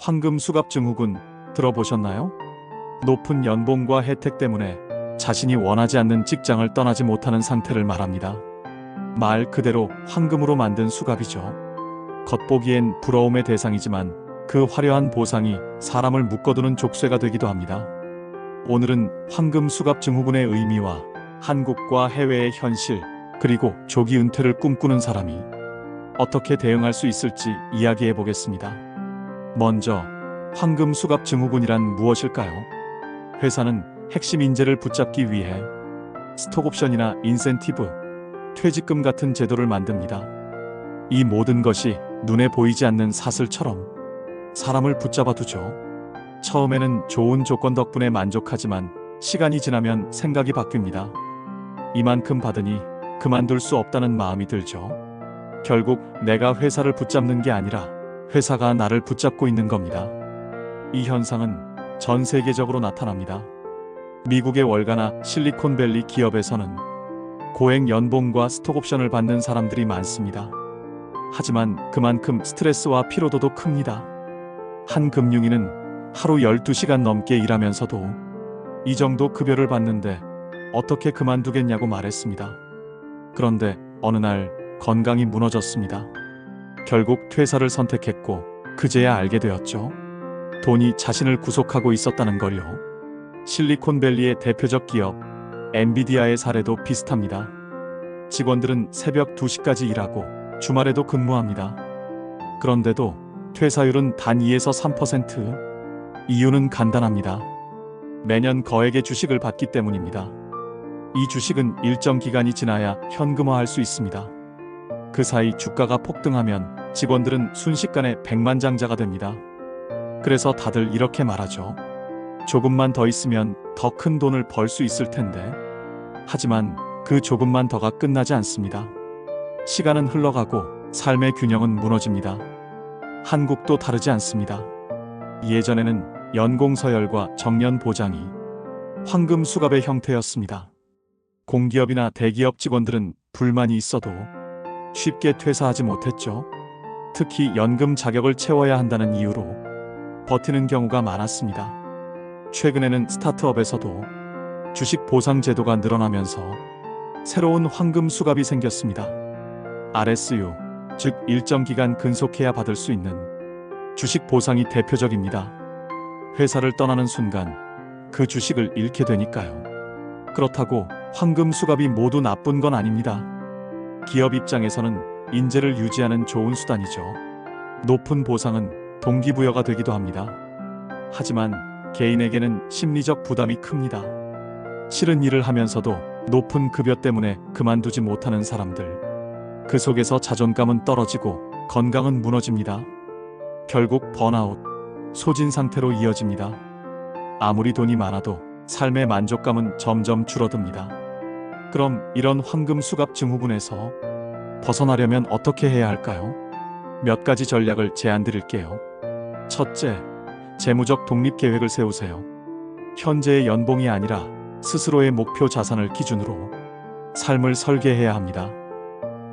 황금 수갑 증후군 들어보셨나요? 높은 연봉과 혜택 때문에 자신이 원하지 않는 직장을 떠나지 못하는 상태를 말합니다. 말 그대로 황금으로 만든 수갑이죠. 겉보기엔 부러움의 대상이지만 그 화려한 보상이 사람을 묶어두는 족쇄가 되기도 합니다. 오늘은 황금 수갑 증후군의 의미와 한국과 해외의 현실, 그리고 조기 은퇴를 꿈꾸는 사람이 어떻게 대응할 수 있을지 이야기해 보겠습니다. 먼저 황금 수갑 증후군이란 무엇일까요? 회사는 핵심 인재를 붙잡기 위해 스톡옵션이나 인센티브, 퇴직금 같은 제도를 만듭니다. 이 모든 것이 눈에 보이지 않는 사슬처럼 사람을 붙잡아 두죠. 처음에는 좋은 조건 덕분에 만족하지만 시간이 지나면 생각이 바뀝니다. 이만큼 받으니 그만둘 수 없다는 마음이 들죠. 결국 내가 회사를 붙잡는 게 아니라 회사가 나를 붙잡고 있는 겁니다. 이 현상은 전 세계적으로 나타납니다. 미국의 월가나 실리콘밸리 기업에서는 고액 연봉과 스톡옵션을 받는 사람들이 많습니다. 하지만 그만큼 스트레스와 피로도도 큽니다. 한 금융인은 하루 12시간 넘게 일하면서도 이 정도 급여를 받는데 어떻게 그만두겠냐고 말했습니다. 그런데 어느 날 건강이 무너졌습니다. 결국 퇴사를 선택했고 그제야 알게 되었죠. 돈이 자신을 구속하고 있었다는 걸요. 실리콘밸리의 대표적 기업 엔비디아의 사례도 비슷합니다. 직원들은 새벽 2시까지 일하고 주말에도 근무합니다. 그런데도 퇴사율은 단 2에서 3%. 이유는 간단합니다. 매년 거액의 주식을 받기 때문입니다. 이 주식은 일정 기간이 지나야 현금화할 수 있습니다. 그 사이 주가가 폭등하면 직원들은 순식간에 백만장자가 됩니다. 그래서 다들 이렇게 말하죠. 조금만 더 있으면 더 큰 돈을 벌 수 있을 텐데. 하지만 그 조금만 더가 끝나지 않습니다. 시간은 흘러가고 삶의 균형은 무너집니다. 한국도 다르지 않습니다. 예전에는 연공 서열과 정년 보장이 황금 수갑의 형태였습니다. 공기업이나 대기업 직원들은 불만이 있어도 쉽게 퇴사하지 못했죠. 특히 연금 자격을 채워야 한다는 이유로 버티는 경우가 많았습니다. 최근에는 스타트업에서도 주식 보상 제도가 늘어나면서 새로운 황금 수갑이 생겼습니다. RSU, 즉 일정 기간 근속해야 받을 수 있는 주식 보상이 대표적입니다. 회사를 떠나는 순간 그 주식을 잃게 되니까요. 그렇다고 황금 수갑이 모두 나쁜 건 아닙니다. 기업 입장에서는 인재를 유지하는 좋은 수단이죠. 높은 보상은 동기부여가 되기도 합니다. 하지만 개인에게는 심리적 부담이 큽니다. 싫은 일을 하면서도 높은 급여 때문에 그만두지 못하는 사람들. 그 속에서 자존감은 떨어지고 건강은 무너집니다. 결국 번아웃, 소진 상태로 이어집니다. 아무리 돈이 많아도 삶의 만족감은 점점 줄어듭니다. 그럼 이런 황금 수갑 증후군에서 벗어나려면 어떻게 해야 할까요? 몇 가지 전략을 제안 드릴게요. 첫째, 재무적 독립 계획을 세우세요. 현재의 연봉이 아니라 스스로의 목표 자산을 기준으로 삶을 설계해야 합니다.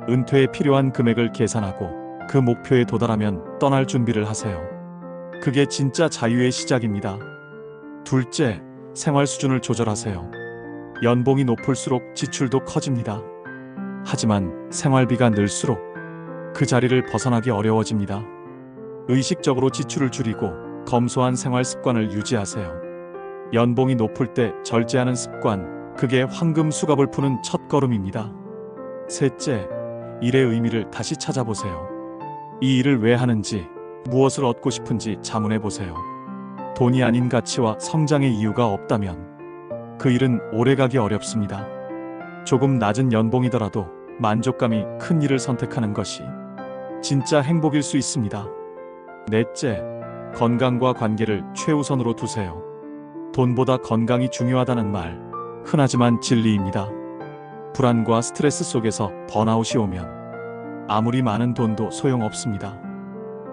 은퇴에 필요한 금액을 계산하고 그 목표에 도달하면 떠날 준비를 하세요. 그게 진짜 자유의 시작입니다. 둘째, 생활 수준을 조절하세요. 연봉이 높을수록 지출도 커집니다. 하지만 생활비가 늘수록 그 자리를 벗어나기 어려워집니다. 의식적으로 지출을 줄이고 검소한 생활 습관을 유지하세요. 연봉이 높을 때 절제하는 습관, 그게 황금 수갑을 푸는 첫걸음입니다. 셋째, 일의 의미를 다시 찾아보세요. 이 일을 왜 하는지, 무엇을 얻고 싶은지 자문해 보세요. 돈이 아닌 가치와 성장의 이유가 없다면 그 일은 오래가기 어렵습니다. 조금 낮은 연봉이더라도 만족감이 큰 일을 선택하는 것이 진짜 행복일 수 있습니다. 넷째, 건강과 관계를 최우선으로 두세요. 돈보다 건강이 중요하다는 말, 흔하지만 진리입니다. 불안과 스트레스 속에서 번아웃이 오면 아무리 많은 돈도 소용없습니다.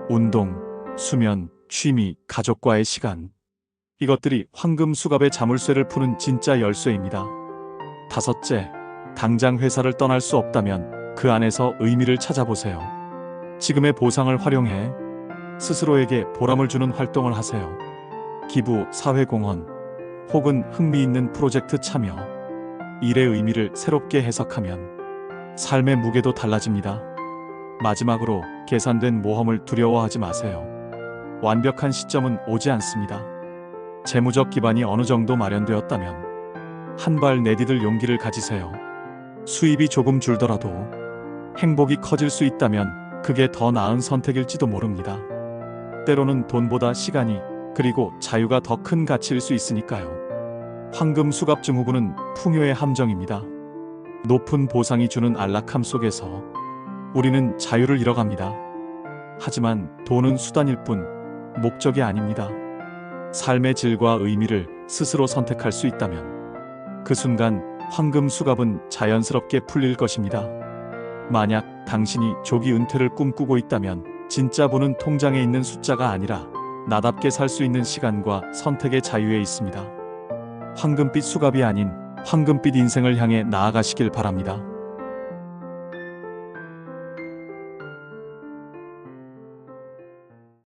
운동, 수면, 취미, 가족과의 시간, 이것들이 황금 수갑의 자물쇠를 푸는 진짜 열쇠입니다. 다섯째, 당장 회사를 떠날 수 없다면 그 안에서 의미를 찾아보세요. 지금의 보상을 활용해 스스로에게 보람을 주는 활동을 하세요. 기부, 사회공헌, 혹은 흥미있는 프로젝트 참여. 일의 의미를 새롭게 해석하면 삶의 무게도 달라집니다. 마지막으로 계산된 모험을 두려워하지 마세요. 완벽한 시점은 오지 않습니다. 재무적 기반이 어느 정도 마련되었다면 한 발 내디딜 용기를 가지세요. 수입이 조금 줄더라도 행복이 커질 수 있다면 그게 더 나은 선택일지도 모릅니다. 때로는 돈보다 시간이 그리고 자유가 더 큰 가치일 수 있으니까요. 황금 수갑 증후군은 풍요의 함정입니다. 높은 보상이 주는 안락함 속에서 우리는 자유를 잃어갑니다. 하지만 돈은 수단일 뿐 목적이 아닙니다. 삶의 질과 의미를 스스로 선택할 수 있다면 그 순간 황금 수갑은 자연스럽게 풀릴 것입니다. 만약 당신이 조기 은퇴를 꿈꾸고 있다면 진짜 부는 통장에 있는 숫자가 아니라 나답게 살 수 있는 시간과 선택의 자유에 있습니다. 황금빛 수갑이 아닌 황금빛 인생을 향해 나아가시길 바랍니다.